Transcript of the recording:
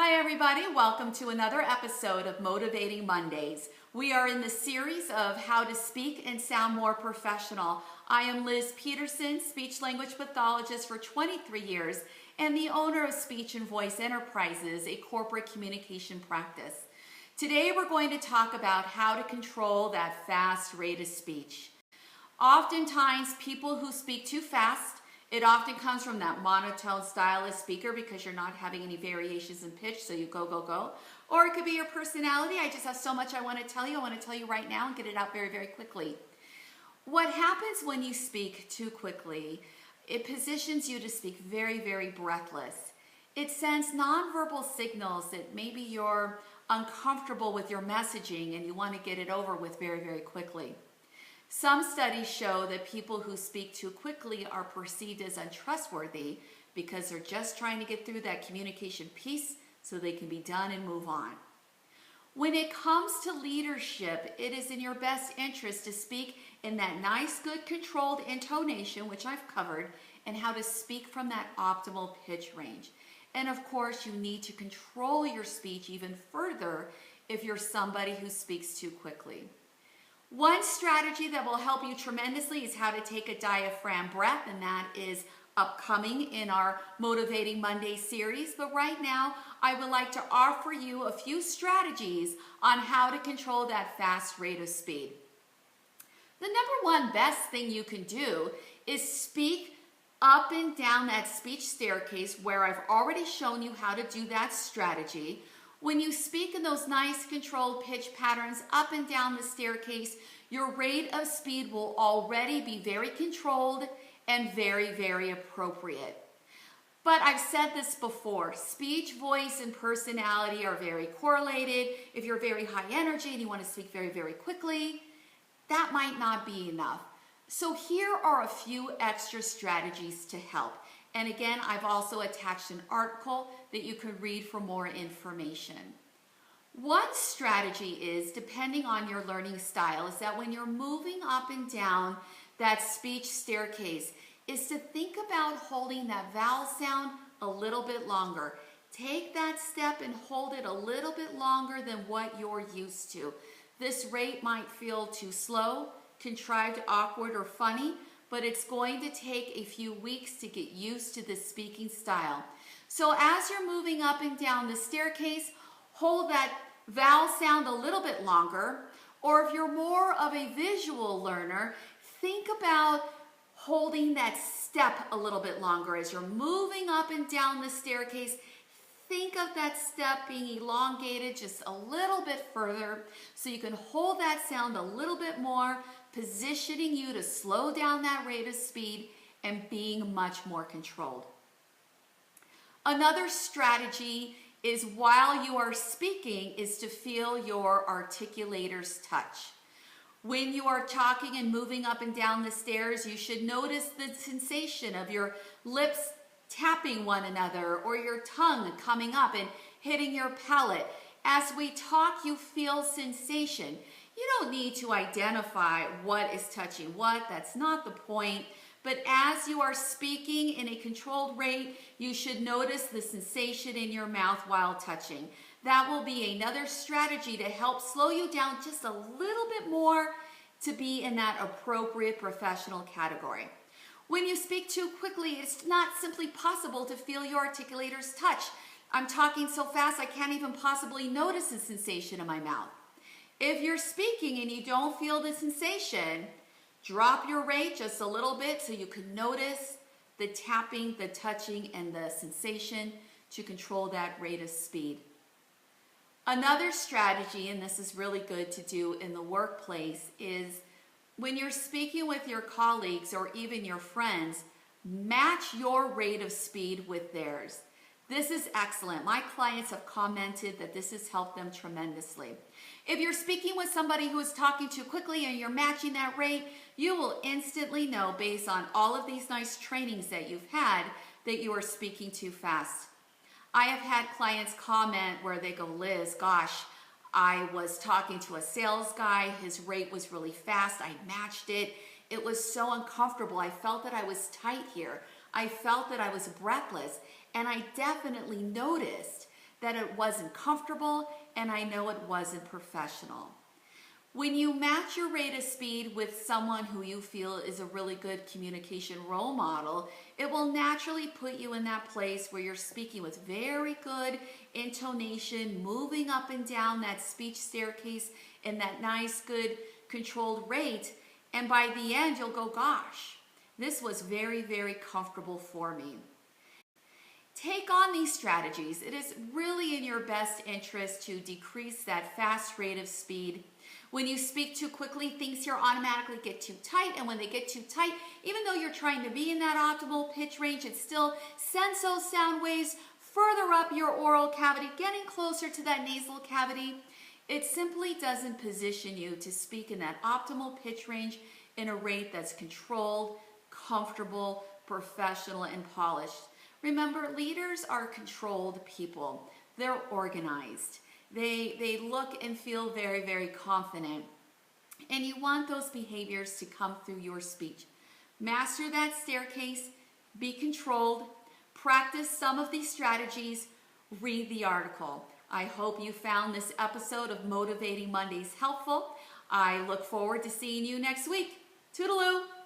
Hi everybody, welcome to another episode of Motivating Mondays. We are in the series of how to speak and sound more professional. I am Liz Peterson, speech language pathologist for 23 years and the owner of Speech and Voice Enterprises, a corporate communication practice. Today we're going to talk about how to control that fast rate of speech. Oftentimes people who speak too fast, it often comes from that monotone style of speaker because you're not having any variations in pitch, so you go, go, go. Or it could be your personality. I just have so much I want to tell you. I want to tell you right now and get it out very, very quickly. What happens when you speak too quickly, it positions you to speak very, very breathless. It sends nonverbal signals that maybe you're uncomfortable with your messaging and you want to get it over with very, very quickly. Some studies show that people who speak too quickly are perceived as untrustworthy because they're just trying to get through that communication piece so they can be done and move on. When it comes to leadership, it is in your best interest to speak in that nice, good, controlled intonation, which I've covered, and how to speak from that optimal pitch range. And of course, you need to control your speech even further if you're somebody who speaks too quickly. One strategy that will help you tremendously is how to take a diaphragm breath, and that is upcoming in our Motivating Monday series. But right now, I would like to offer you a few strategies on how to control that fast rate of speed. The number one best thing you can do is speak up and down that speech staircase where I've already shown you how to do that strategy. When you speak in those nice controlled pitch patterns up and down the staircase, your rate of speed will already be very controlled and very, very appropriate. But I've said this before, speech, voice, and personality are very correlated. If you're very high energy and you want to speak very, very quickly, that might not be enough. So here are a few extra strategies to help. And again, I've also attached an article that you can read for more information. One strategy is, depending on your learning style, is that when you're moving up and down that speech staircase, is to think about holding that vowel sound a little bit longer. Take that step and hold it a little bit longer than what you're used to. This rate might feel too slow, contrived, awkward, or funny, but it's going to take a few weeks to get used to this speaking style. So as you're moving up and down the staircase, hold that vowel sound a little bit longer, or if you're more of a visual learner, think about holding that step a little bit longer. As you're moving up and down the staircase, think of that step being elongated just a little bit further so you can hold that sound a little bit more, positioning you to slow down that rate of speed and being much more controlled. Another strategy is, while you are speaking, is to feel your articulator's touch. When you are talking and moving up and down the stairs, you should notice the sensation of your lips tapping one another or your tongue coming up and hitting your palate. As we talk, you feel sensation. You don't need to identify what is touching what. That's not the point. But as you are speaking in a controlled rate, you should notice the sensation in your mouth while touching. That will be another strategy to help slow you down just a little bit more to be in that appropriate professional category. When you speak too quickly, it's not simply possible to feel your articulator's touch. I'm talking so fast I can't even possibly notice the sensation in my mouth. If you're speaking and you don't feel the sensation, drop your rate just a little bit so you can notice the tapping, the touching, and the sensation to control that rate of speed. Another strategy, and this is really good to do in the workplace, is when you're speaking with your colleagues or even your friends, match your rate of speed with theirs. This is excellent. My clients have commented that this has helped them tremendously. If you're speaking with somebody who is talking too quickly and you're matching that rate, you will instantly know, based on all of these nice trainings that you've had, that you are speaking too fast. I have had clients comment where they go, Liz, gosh, I was talking to a sales guy. His rate was really fast. I matched it. It was so uncomfortable. I felt that I was tight here. I felt that I was breathless. And I definitely noticed that it wasn't comfortable, and I know it wasn't professional. When you match your rate of speed with someone who you feel is a really good communication role model, it will naturally put you in that place where you're speaking with very good intonation, moving up and down that speech staircase in that nice, good, controlled rate. And by the end, you'll go, gosh, this was very, very comfortable for me. Take on these strategies. It is really in your best interest to decrease that fast rate of speed. When you speak too quickly, things here automatically get too tight, and when they get too tight, even though you're trying to be in that optimal pitch range, it still sends those sound waves further up your oral cavity, getting closer to that nasal cavity. It simply doesn't position you to speak in that optimal pitch range in a rate that's controlled, comfortable, professional, and polished. Remember, leaders are controlled people. They're organized. They look and feel very, very confident. And you want those behaviors to come through your speech. Master that staircase, be controlled, practice some of these strategies, read the article. I hope you found this episode of Motivating Mondays helpful. I look forward to seeing you next week. Toodaloo!